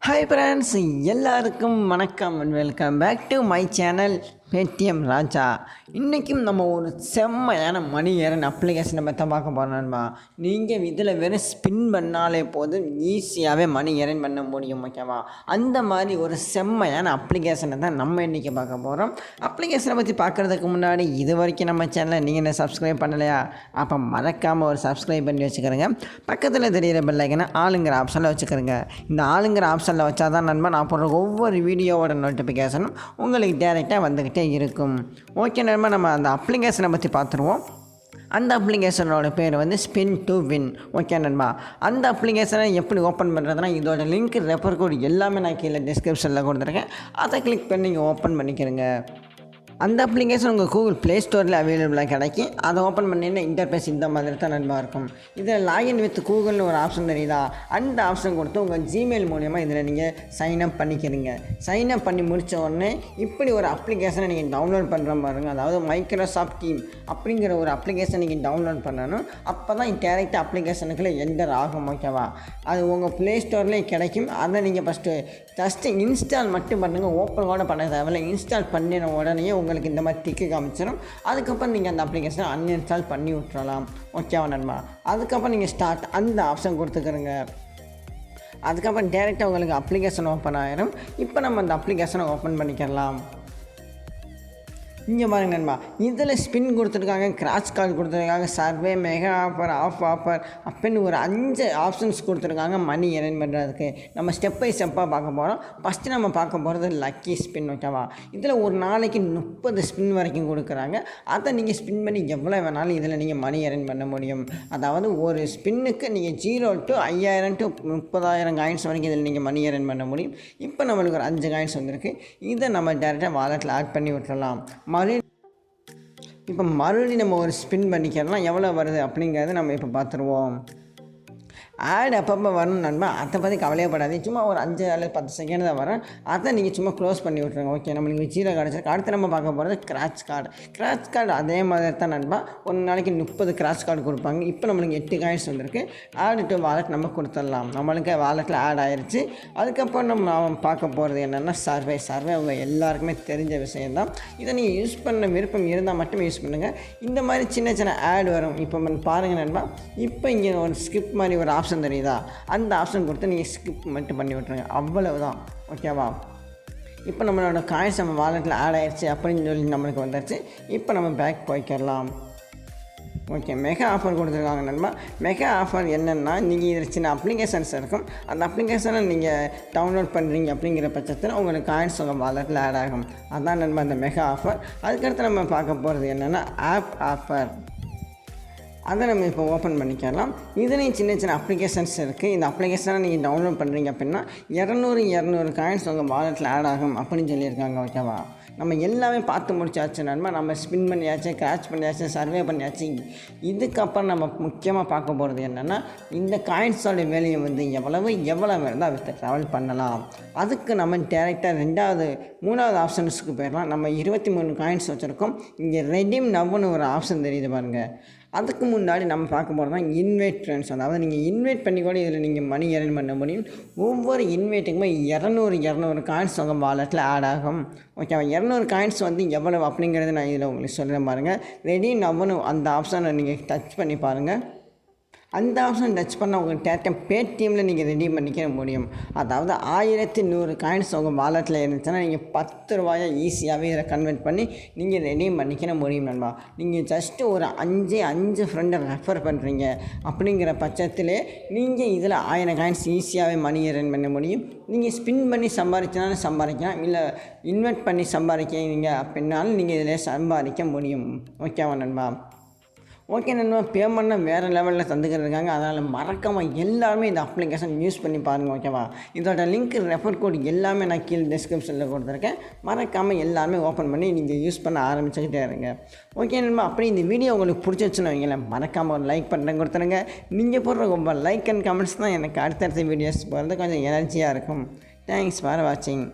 Hi friends, எல்லாருக்கும் வணக்கம் and welcome back to my channel Paytm Raja. இன்றைக்கும் நம்ம ஒரு செம்மையான மணி ஏர்ன் அப்ளிகேஷனை பற்றி பார்க்க போகிறோம்மா. நீங்கள் இதில் வெறும் ஸ்பின் பண்ணாலே போதும் ஈஸியாகவே மணி ஏர்ன் பண்ண முடியும். ஓகேவா? அந்த மாதிரி ஒரு செம்மையான அப்ளிகேஷனை தான் நம்ம இன்றைக்கி பார்க்க போகிறோம். அப்ளிகேஷனை பற்றி பார்க்குறதுக்கு முன்னாடி இது வரைக்கும் நம்ம சேனலை நீங்கள் என்ன சப்ஸ்கிரைப் பண்ணலையா? அப்போ மறக்காமல் ஒரு சப்ஸ்கிரைப் பண்ணி வச்சுக்கிறேங்க. பக்கத்தில் தெரிகிற பெல்லைக்கனை ஆளுங்கிற ஆப்ஷனில் வச்சுக்கிறேங்க. இந்த ஆளுங்கிற ஆப்ஷனில் வச்சா தான் நண்பா நான் போடுற ஒவ்வொரு வீடியோவோட நோட்டிஃபிகேஷனும் உங்களுக்கு டேரெக்டாக வந்துக்கிட்டு இருக்கும். ஓகே நண்பா, நம்ம அந்த அப்ளிகேஷனை பற்றி பார்த்துருவோம். அந்த அப்ளிகேஷனோட பேர் வந்து ஸ்பின் டு வின். ஓகே நண்பா, அந்த அப்ளிகேஷனை எப்படி ஓப்பன் பண்ணுறதுனா இதோட லிங்க் ரெஃபர் கோட் எல்லாமே நான் கீழே டிஸ்கிரிப்ஷனில் கொடுத்துருக்கேன். அதை கிளிக் பண்ணி நீங்கள் ஓப்பன் பண்ணிக்கிறேங்க. அந்த அப்ளிகேஷன் உங்கள் கூகுள் ப்ளே ஸ்டோரில் அவைலபிளாக கிடைக்கும். அதை ஓப்பன் பண்ணிங்கன்னா இன்டர்ஃபேஸ் இந்த மாதிரி தான் நண்பா இருக்கும். இதில் லாகின் வித் கூகுள்னு ஒரு ஆப்ஷன் தெரியுதா? அந்த ஆப்ஷன் கொடுத்து உங்கள் ஜிமெயில் மூலிமா இதில் நீங்கள் சைன்அப் பண்ணிக்கிறீங்க. சைன்அப் பண்ணி முடித்த உடனே இப்படி ஒரு அப்ளிகேஷனை நீங்கள் டவுன்லோட் பண்ணுற பாருங்க. அதாவது மைக்ரோசாஃப்ட் டீம் அப்படிங்கிற ஒரு அப்ளிகேஷன் நீங்கள் டவுன்லோட் பண்ணணும். அப்போ தான் டேரெக்டாக அப்ளிகேஷனுக்குள்ளே என்டர் ஆகும். ஓகேவா? அது உங்கள் ப்ளே ஸ்டோர்லேயே கிடைக்கும். அதை நீங்கள் ஜஸ்ட்டு இன்ஸ்டால் மட்டும் பண்ணுங்கள். ஓப்பன் கூட பண்ண தேவையில்லை. இன்ஸ்டால் பண்ணின உடனே உங்களுக்கு இந்த மாதிரி டிக்கு காமிச்சிடும். அதுக்கப்புறம் நீங்கள் அந்த அப்ளிகேஷனை அன்இன்ஸ்டால் பண்ணி விட்டுறலாம். ஓகேவா நண்பா? அதுக்கப்புறம் நீங்கள் ஸ்டார்ட் அந்த ஆப்ஷன் கொடுத்துக்கிறங்க. அதுக்கப்புறம் டேரெக்டாக உங்களுக்கு அப்ளிகேஷன் ஓப்பன் ஆகிடும். இப்போ நம்ம அந்த அப்ளிகேஷனை ஓப்பன் பண்ணிக்கலாம். இங்கே பாருங்க நண்பா, இதில் ஸ்பின் கொடுத்துருக்காங்க, கிராஷ் கார்டு கொடுத்துருக்காங்க, survey, mega offer, off offer அப்படின்னு ஒரு 5 ஆப்ஷன்ஸ் கொடுத்துருக்காங்க மணி ஏர்ன் பண்ணுறதுக்கு. நம்ம ஸ்டெப் பை ஸ்டெப்பாக பார்க்க போகிறோம். ஃபஸ்ட்டு நம்ம பார்க்க போகிறது லக்கி ஸ்பின். ஓகேவா? இதில் ஒரு நாளைக்கு 30 ஸ்பின் வரைக்கும் கொடுக்குறாங்க. அதை நீங்கள் ஸ்பின் பண்ணி எவ்வளோ வேணாலும் இதில் நீங்கள் மணி ஏர்ன் பண்ண முடியும். அதாவது ஒரு ஸ்பின்னுக்கு நீங்கள் 0 to 5000 to 30,000 காயின்ஸ் வரைக்கும் இதில் நீங்கள் மணி ஏர்ன் பண்ண முடியும். இப்போ நம்மளுக்கு ஒரு 5 காயின்ஸ் வந்திருக்கு. இதை நம்ம டேரெக்டாக வாலெட்டில் ஆட் பண்ணி விட்டுறலாம். மறுபடியும் நம்ம ஒரு ஸ்பின் பண்ணிக்கலாம். எவ்வளோ வருது அப்படிங்கிறத நம்ம இப்போ பார்த்துருவோம். ஆட் அப்பப்போ வரணும் நண்பா, அதை பற்றி கவலையப்படாது. சும்மா ஒரு 5 அல்லது 10 செகண்ட் தான் வரும். அதை நீங்கள் சும்மா க்ளோஸ் பண்ணி விட்ருங்க. ஓகே, நம்மளுக்கு 0 கிடச்சிருக்கு. அடுத்து நம்ம பார்க்க போகிறது கிராஷ் கார்டு. கிராஷ் கார்டு அதே மாதிரி தான் நண்பா, ஒரு நாளைக்கு 30 கிராஷ் கார்டு கொடுப்பாங்க. இப்போ நம்மளுக்கு 8 காயின்ஸ் வந்திருக்கு. ஆட் டு வாலெட் நம்ம கொடுத்துடலாம். நம்மளுக்கு வாலெட்டில் ஆட் ஆயிடுச்சு. அதுக்கப்புறம் நம்ம பார்க்க போகிறது என்னென்னா சர்வே. அவங்க எல்லாருக்குமே தெரிஞ்ச விஷயந்தான். இதை நீங்கள் யூஸ் பண்ண விருப்பம் இருந்தால் மட்டுமே யூஸ் பண்ணுங்கள். இந்த மாதிரி சின்ன சின்ன ஆட் வரும். இப்போ பாருங்கள் நண்பா, இப்போ இங்கே ஒரு ஸ்கிப் மாதிரி ஒரு ஆப்ஷன் தெரியுதா? அந்த ஆப்ஷன் கொடுத்து நீங்கள் ஸ்கிப் மட்டும் பண்ணி விட்டுருங்க. அவ்வளவுதான். ஓகேவா? இப்போ நம்மளோட காயின்ஸ் நம்ம வாலெட்டில் ஆட் ஆகிடுச்சு அப்படின்னு சொல்லி நம்மளுக்கு வந்துடுச்சு. இப்போ நம்ம பேக் போய்க்கலாம். ஓகே, மெகா ஆஃபர் கொடுத்துருக்காங்க நண்பா. மெகா ஆஃபர் என்னென்னா, நீங்கள் இதில் சின்ன அப்ளிகேஷன்ஸ் இருக்கும். அந்த அப்ளிகேஷனை நீங்கள் டவுன்லோட் பண்ணுறீங்க அப்படிங்கிற பட்சத்தில் உங்களுக்கு காயின்ஸ் உங்கள் வாலெட்டில் ஆட் ஆகும். அதுதான் நண்பா அந்த மெகா ஆஃபர். அதுக்கடுத்து நம்ம பார்க்க போகிறது என்னென்னா ஆப் ஆஃபர். அதை நம்ம இப்போ ஓப்பன் பண்ணிக்கலாம். இதுலேயும் சின்ன சின்ன அப்ளிகேஷன்ஸ் இருக்குது. இந்த அப்ளிகேஷனை நீங்கள் டவுன்லோட் பண்ணுறீங்க அப்படின்னா 200 காயின்ஸ் உங்கள் வாலெட்டில் ஆட் ஆகும் அப்படின்னு சொல்லியிருக்காங்க. ஓகேவா? நம்ம எல்லாமே பார்த்து முடிச்சாச்சு நண்பா. நம்ம ஸ்பின் பண்ணியாச்சு, கிராச் பண்ணியாச்சு, சர்வே பண்ணியாச்சு. இதுக்கப்புறம் நம்ம முக்கியமாக பார்க்க போகிறது என்னென்னா, இந்த காயின்ஸோட வேலையை வந்து எவ்வளோ இருந்தால் வித்து ட்ராவல் பண்ணலாம். அதுக்கு நம்ம டேரெக்டாக 3வது ஆப்ஷன்ஸுக்கு போயிடலாம். நம்ம 23 காயின்ஸ் வச்சுருக்கோம். இங்கே ரெடீம் நவ்னு ஒரு ஆப்ஷன் தெரியுது பாருங்கள். அதுக்கு முன்னாடி நம்ம பார்க்க போகிறது தான் இன்வைட் ஃப்ரெண்ட்ஸ். அதாவது நீங்கள் இன்வைட் பண்ணி கூட இதில் நீங்கள் மணி ஏர்ன் பண்ண முடியும். ஒவ்வொரு இன்வைட்டுக்குமே 200 காயின்ஸ் உங்கள் வாலெட்டில் ஆட் ஆகும். ஓகேவா? 200 காயின்ஸ் வந்து எவ்வளவு அப்படிங்கிறது நான் இதில் உங்களுக்கு சொல்கிறேன் பாருங்கள். ரெடி நவ்னு அந்த ஆப்ஷனை நீங்கள் டச் பண்ணி பாருங்கள். அந்த ஆப்ஷன் டச் பண்ணால் உங்கள் டேரெக்டாக பேடிஎம்மில் நீங்கள் ரெடி பண்ணிக்க முடியும். அதாவது 1100 காயின்ஸ் உங்கள் வாலெட்டில் இருந்துச்சுன்னா நீங்கள் 10 ரூபாயை ஈஸியாகவே இதில் கன்வெர்ட் பண்ணி நீங்கள் ரெடி பண்ணிக்க முடியும் நண்பா. நீங்கள் ஜஸ்ட்டு ஒரு 5 ஃப்ரெண்டை ரெஃபர் பண்ணுறீங்க அப்படிங்கிற பட்சத்திலே நீங்கள் இதில் 1000 காயின்ஸ் ஈஸியாகவே மணி ஏர்ன் பண்ண முடியும். நீங்கள் ஸ்பின் பண்ணி சம்பாதிச்சினாலும் சம்பாதிக்கலாம், இல்லை இன்வெஸ்ட் பண்ணி சம்பாதிக்கிறீங்க அப்படின்னாலும் நீங்கள் இதில் சம்பாதிக்க முடியும். ஓகேவா நண்பா? ஓகே நண்பா, பேமெண்ட்னா வேறு லெவலில் தந்துக்கிட்டு அதனால் மறக்காமல் எல்லாருமே இந்த அப்ளிகேஷன் யூஸ் பண்ணி பாருங்கள். ஓகேவா? இதோட லிங்க் ரெஃபர் கோட் எல்லாமே நான் கீழே டிஸ்கிரிப்ஷனில் கொடுத்துருக்கேன். மறக்காமல் எல்லாருமே ஓப்பன் பண்ணி நீங்கள் யூஸ் பண்ண ஆரம்பிச்சுக்கிட்டே இருங்க. ஓகே நண்பா, அப்படி இந்த வீடியோ உங்களுக்கு பிடிச்சிருச்சுன்னு வைங்களேன், மறக்காமல் ஒரு லைக் பண்ணுறேன் கொடுத்துருங்க. நீங்கள் போடுற ரொம்ப லைக் அண்ட் கமெண்ட்ஸ் தான் எனக்கு அடுத்தடுத்த வீடியோஸ் போகிறது கொஞ்சம் எனர்ஜியாக இருக்கும். தேங்க்ஸ் ஃபார் வாட்சிங்.